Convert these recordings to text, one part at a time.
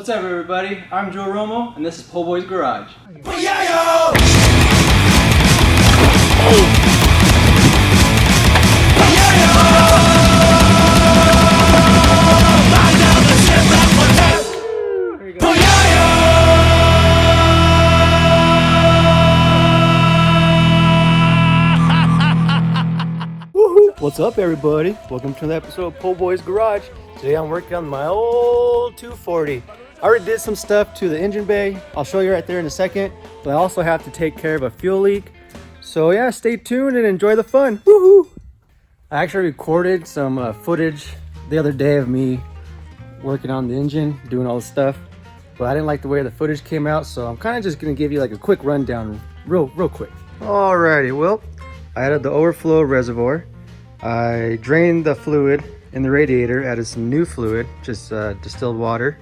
What's up, everybody? I'm Joe Romo, and this is Po Boy's Garage. What's up, everybody? Welcome to another episode of Po Boy's Garage. Today I'm working on my old 240. I already did some stuff to the engine bay. I'll show you right there in a second. But I also have to take care of a fuel leak. So yeah, stay tuned and enjoy the fun. Woohoo! I actually recorded some footage the other day of me working on the engine, doing all this stuff. But I didn't like the way the footage came out, so I'm kind of just gonna give you like a quick rundown, real quick. Alrighty, well, I added the overflow reservoir. I drained the fluid in the radiator, added some new fluid, just distilled water.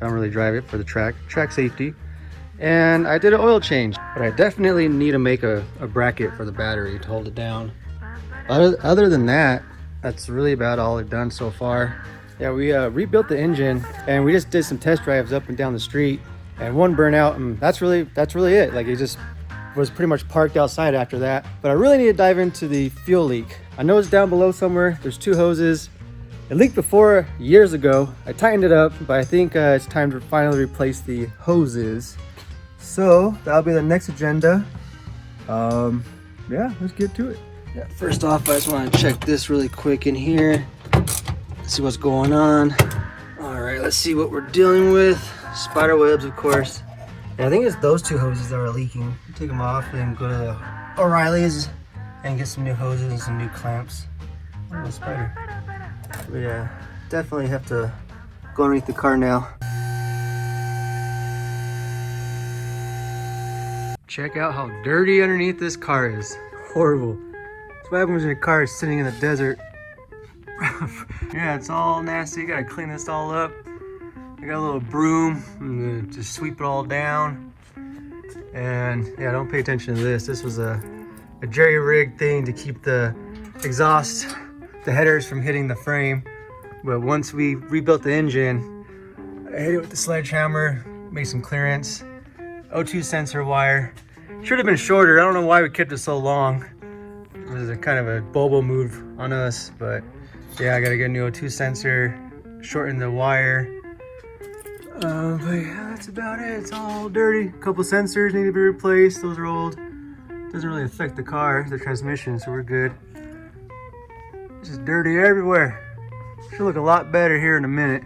I don't really drive it for the track safety. And I did an oil change, but I definitely need to make a bracket for the battery to hold it down. Other than that, that's really about all I've done so far. Yeah, we rebuilt the engine and we just did some test drives up and down the street, and one burnout, and that's really it. Like, it just was pretty much parked outside after that. But I really need to dive into the fuel leak. I know it's down below somewhere. There's two hoses. It leaked before years ago. I tightened it up, but I think it's time to finally replace the hoses. So that'll be the next agenda. Yeah, let's get to it. Yeah, first off, I just want to check this really quick in here. See what's going on. All right, let's see what we're dealing with. Spider webs, of course. And I think it's those two hoses that are leaking. Take them off and go to the O'Reilly's and get some new hoses and some new clamps. Oh, spider. But yeah, definitely have to go underneath the car now. Check out how dirty underneath this car is. Horrible. That's what happens when your car is sitting in the desert. Yeah, it's all nasty. You gotta clean this all up. I got a little broom. I'm gonna just sweep it all down. And yeah, don't pay attention to this. This was a jerry-rigged thing to keep the exhaust, the headers from hitting the frame. But once we rebuilt the engine, I hit it with the sledgehammer, made some clearance. O2 sensor wire. Should have been shorter. I don't know why we kept it so long. It was a kind of a bobo move on us, but yeah, I gotta get a new O2 sensor, shorten the wire. But yeah, that's about it. It's all dirty. A couple sensors need to be replaced. Those are old. Doesn't really affect the car, the transmission, so we're good. It's just dirty everywhere. Should look a lot better here in a minute.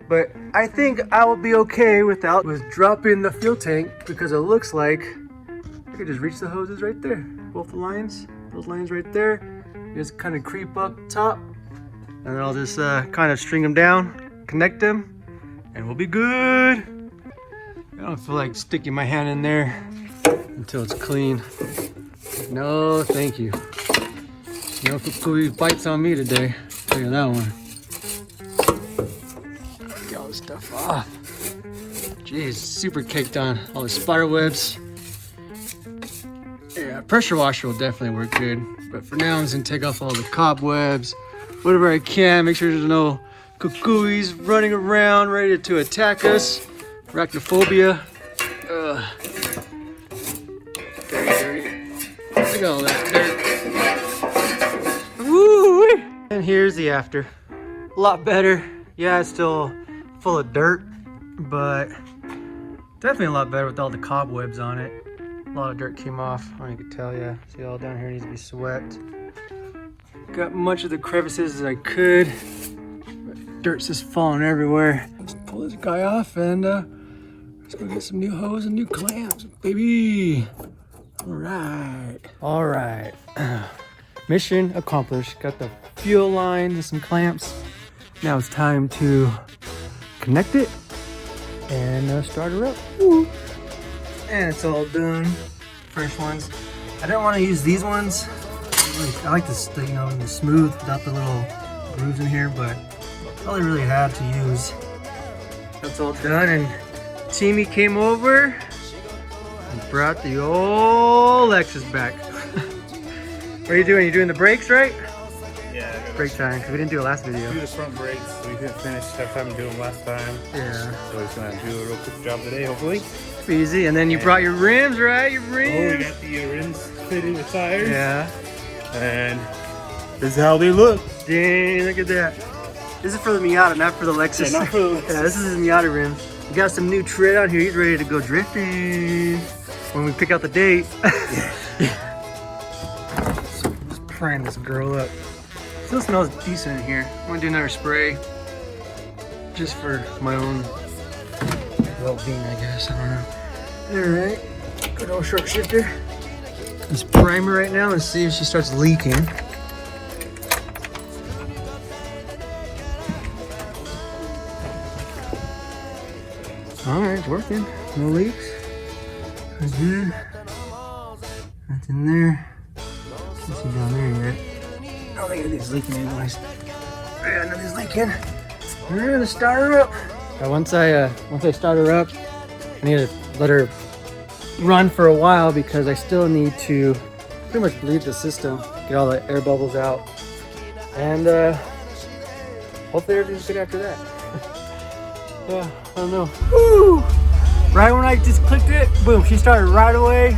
But I think I will be okay with dropping the fuel tank, because it looks like I could just reach the hoses right there. Both the lines, those lines right there. You just kind of creep up top, and then I'll just kind of string them down, connect them, and we'll be good. I don't feel like sticking my hand in there until it's clean. No, thank you. No kukui bites on me today. Look at that one. Get all this stuff off. Jeez, super caked on. All the spider webs. Yeah, pressure washer will definitely work good. But for now, I'm just gonna take off all the cobwebs, whatever I can. Make sure there's no kukuis running around ready to attack us. Arachnophobia. Very dirty. Look at all that dirt. Woo! And here's the after. A lot better. Yeah, it's still full of dirt, but definitely a lot better with all the cobwebs on it. A lot of dirt came off. I can tell you. See, all down here needs to be swept. Got much of the crevices as I could. Dirt's just falling everywhere. Let's pull this guy off and let's go get some new hose and new clamps, baby. All right. Mission accomplished. Got the fuel line and some clamps. Now it's time to connect it and start her up. Woo. And it's all done. Fresh ones. I didn't want to use these ones. I like this, you know, the smooth without the little grooves in here, but all I really had to use. That's all done, and Timmy came over and brought the old Lexus back. What are you doing? You doing the brakes, right? Yeah, I brake time because we didn't do it last video. Do the front brakes. We didn't finish. Have time to do them last time. Yeah. So he's gonna do a real quick job today, hopefully. Easy. And then you brought your rims, right? Your Oh, rims. we got the rims fitted with tires. Yeah. And this is how they look. Dang, look at that. This is for the Miata, not for the Lexus. Yeah, not for the Lexus. Yeah, this is his Miata rims. We got some new tread on here. He's ready to go drifting when we pick out the date. So just prime this girl up. Still smells decent in here. I'm gonna do another spray just for my own well-being, I guess. I don't know. All right, good old short shifter. Let's prime her right now and see if she starts leaking. All right, it's working. No leaks. That's good. Nothing there. Nothing down there yet. I don't think anything's leaking anyways. Yeah, nothing's leaking. All right, let's start her up. Once I start her up, I need to let her run for a while because I still need to pretty much bleed the system, get all the air bubbles out, and hopefully everything's good after that. Yeah, I don't know. Woo! Right when I just clicked it, boom, she started right away.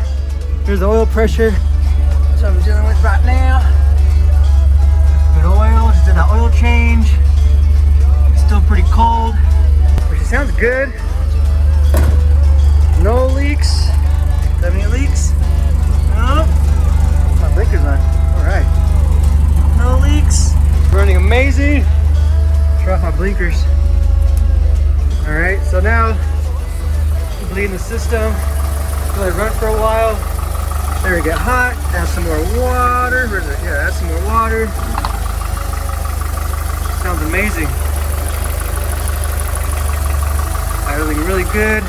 Here's the oil pressure. That's what I'm dealing with right now. Good oil, just did that oil change. It's still pretty cold, but she sounds good. No leaks. Have any leaks? No. My blinker's on. All right. No leaks. Running amazing. Turn off my blinkers. All right, so now I'm bleeding the system. Let it run for a while. There we get hot. Add some more water. Where's it? Yeah, add some more water. Sounds amazing. Idling really good.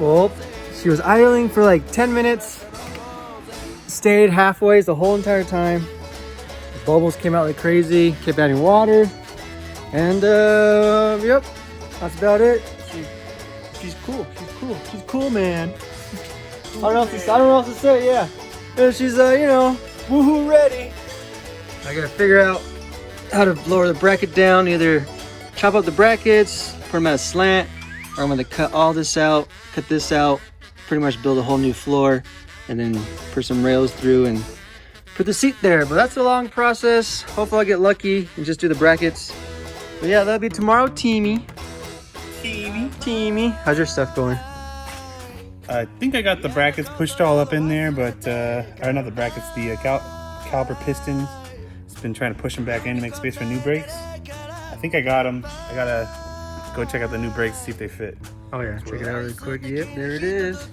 Well, she was idling for like 10 minutes. Stayed halfway the whole entire time. The bubbles came out like crazy. Kept adding water. And yep, that's about it. She's cool. She's cool, man. I don't know what else to say. Yeah, and she's you know, woohoo ready. I gotta figure out how to lower the bracket down. Either chop up the brackets, put them at a slant, or I'm gonna cut all this out, cut this out, pretty much build a whole new floor, and then put some rails through and put the seat there. But that's a long process. Hopefully I'll get lucky and just do the brackets. But yeah, that'll be tomorrow, Teamy. How's your stuff going? I think I got the brackets pushed all up in there, but or not the brackets, the caliper pistons. Just been trying to push them back in to make space for new brakes. I think I got them. I gotta go check out the new brakes, see if they fit. Oh yeah, check it out really quick. Yep, there it is.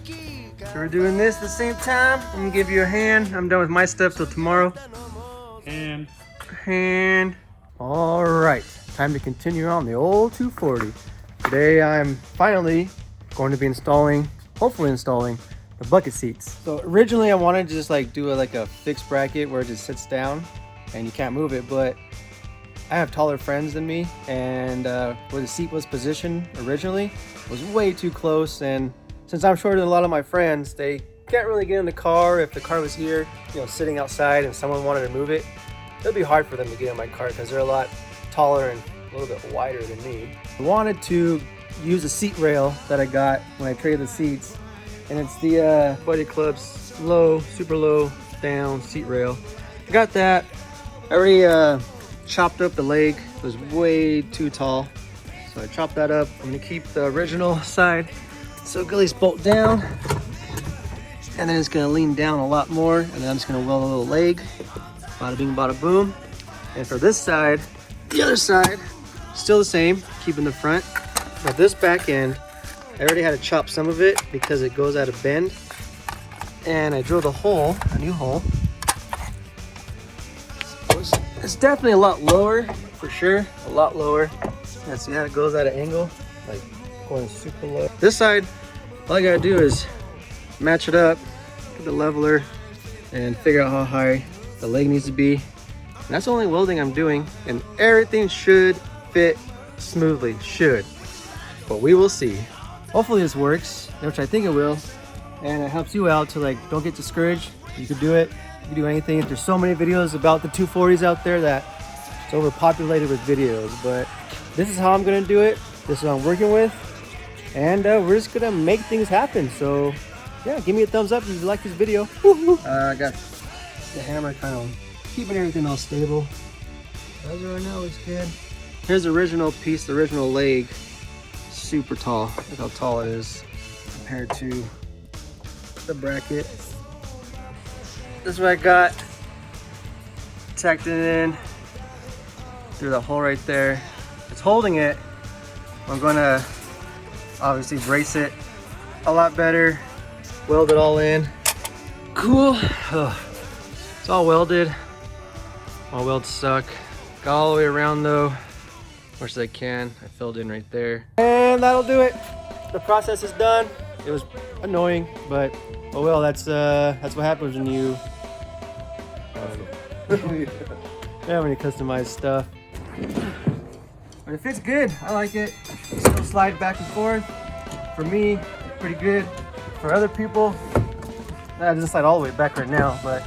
So we're doing this at the same time. I'm gonna give you a hand. I'm done with my stuff till tomorrow. Hand. All right, time to continue on the old 240. Today I'm finally going to be hopefully installing the bucket seats. So originally I wanted to just like do a fixed bracket where it just sits down and you can't move it, but I have taller friends than me, and where the seat was positioned originally was way too close, and since I'm shorter than a lot of my friends, they can't really get in the car. If the car was here, you know, sitting outside and someone wanted to move it, it'd be hard for them to get in my car because they're a lot taller and a little bit wider than me. I wanted to use a seat rail that I got when I traded the seats, and it's the Buddy Club's super low down seat rail. I got that. I already chopped up the leg. It was way too tall, so I chopped that up. I'm gonna keep the original side so it goes bolt down, and then it's gonna lean down a lot more, and then I'm just gonna weld a little leg. Bada bing, bada boom. And for this side, the other side, still the same, keeping the front. But this back end, I already had to chop some of it because it goes out of bend. And I drilled a new hole. It's definitely a lot lower, for sure, a lot lower. And see how it goes at an angle, like going super low. This side, all I gotta do is match it up, get the leveler, and figure out how high the leg needs to be. And that's the only welding I'm doing, and everything should fit smoothly, but we will see. Hopefully this works, which I think it will, and it helps you out to like don't get discouraged. You can do it. you can do anything. There's so many videos about the 240s out there that it's overpopulated with videos, but this is how I'm gonna do it. This is what I'm working with, and we're just gonna make things happen. So yeah, give me a thumbs up if you like this video. I got the hammer kind of keeping everything all stable. As of right now, looks good. Here's the original piece, the original leg. Super tall. Look how tall it is compared to the bracket. This is what I got. Tacked it in through the hole right there. It's holding it. I'm gonna obviously brace it a lot better. Weld it all in. Cool. Ugh. It's all welded. My welds suck. Got all the way around though, much as I can. I filled in right there. And that'll do it. The process is done. It was annoying, but oh well, that's what happens when you have any customized stuff. But it fits good. I like it. Still slide back and forth. For me, it's pretty good. For other people, it doesn't slide all the way back right now, but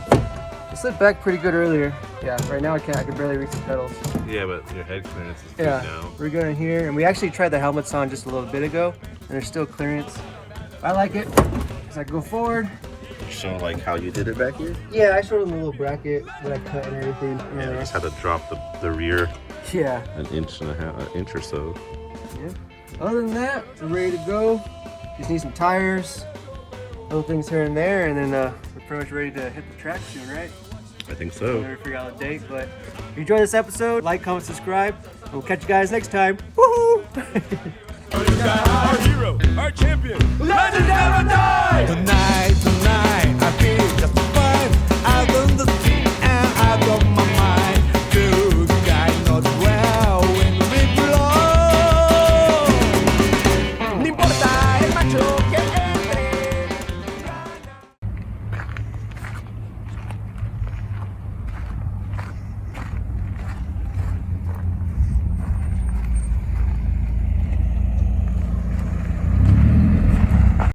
it slid back pretty good earlier. Yeah, right now I can't. I can barely reach the pedals. Yeah, but your head clearance is good now. We're good in here, and we actually tried the helmets on just a little bit ago, and there's still clearance. I like it. As I go forward. Show like how you did it back here? Yeah, I showed them the little bracket that I cut and everything. Yeah, you just had to drop the rear Yeah. an inch or so. Yeah. Other than that, we're ready to go. Just need some tires, little things here and there, and then we're pretty much ready to hit the track soon, right? I think so. We'll never figure out a date, but if you enjoyed this episode, like, comment, subscribe. We'll catch you guys next time. Woohoo! Our hero, our champion, legend never dies. Tonight, I feel just fine. I understand.